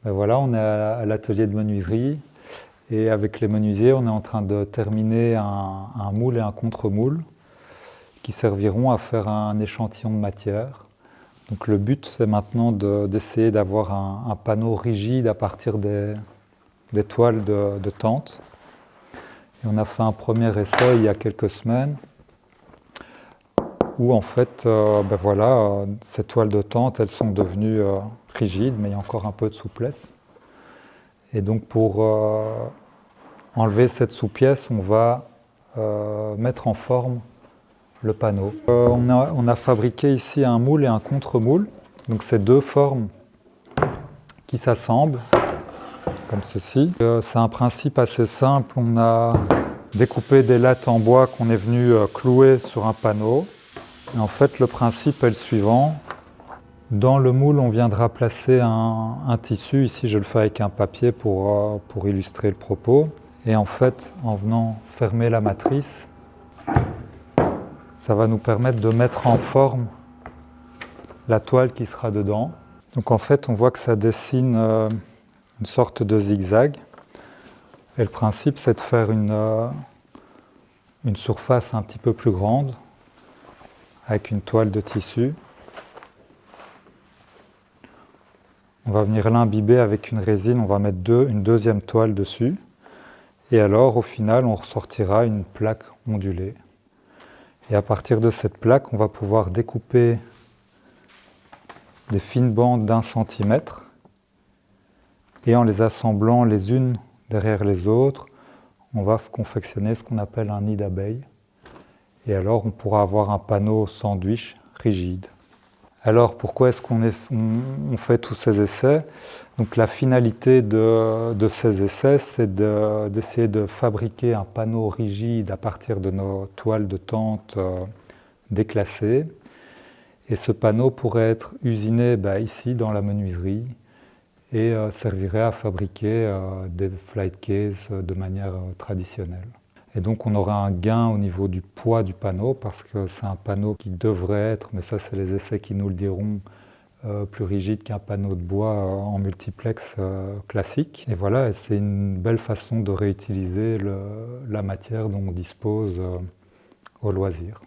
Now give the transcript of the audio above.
Ben voilà, on est à l'atelier de menuiserie et avec les menuisiers, on est en train de terminer un moule et un contre-moule qui serviront à faire un échantillon de matière. Donc le but, c'est maintenant d'essayer d'avoir un panneau rigide à partir des toiles de tente. Et on a fait un premier essai il y a quelques semaines où en fait, ben voilà, ces toiles de tente, elles sont devenues rigides, mais il y a encore un peu de souplesse. Et donc pour enlever cette souplesse, on va mettre en forme le panneau. On a fabriqué ici un moule et un contre-moule. Donc c'est deux formes qui s'assemblent, comme ceci. C'est un principe assez simple. On a découpé des lattes en bois qu'on est venu clouer sur un panneau. Et en fait, le principe est le suivant. Dans le moule, on viendra placer un tissu. Ici, je le fais avec un papier pour illustrer le propos. Et en fait, en venant fermer la matrice, ça va nous permettre de mettre en forme la toile qui sera dedans. Donc en fait, on voit que ça dessine une sorte de zigzag. Et le principe, c'est de faire une surface un petit peu plus grande avec une toile de tissu. On va venir l'imbiber avec une résine, on va mettre une deuxième toile dessus. Et alors, au final, on ressortira une plaque ondulée. Et à partir de cette plaque, on va pouvoir découper des fines bandes d'1 centimètre. Et en les assemblant les unes derrière les autres, on va confectionner ce qu'on appelle un nid d'abeille. Et alors, on pourra avoir un panneau sandwich rigide. Alors, pourquoi est-ce qu'on fait tous ces essais? Donc, la finalité de ces essais, c'est d'essayer de fabriquer un panneau rigide à partir de nos toiles de tente déclassées. Et ce panneau pourrait être usiné ici, dans la menuiserie, et servirait à fabriquer des flight cases de manière traditionnelle. Et donc on aura un gain au niveau du poids du panneau parce que c'est un panneau qui devrait être, mais ça c'est les essais qui nous le diront, plus rigide qu'un panneau de bois en multiplex classique. Et voilà, c'est une belle façon de réutiliser la matière dont on dispose au loisir.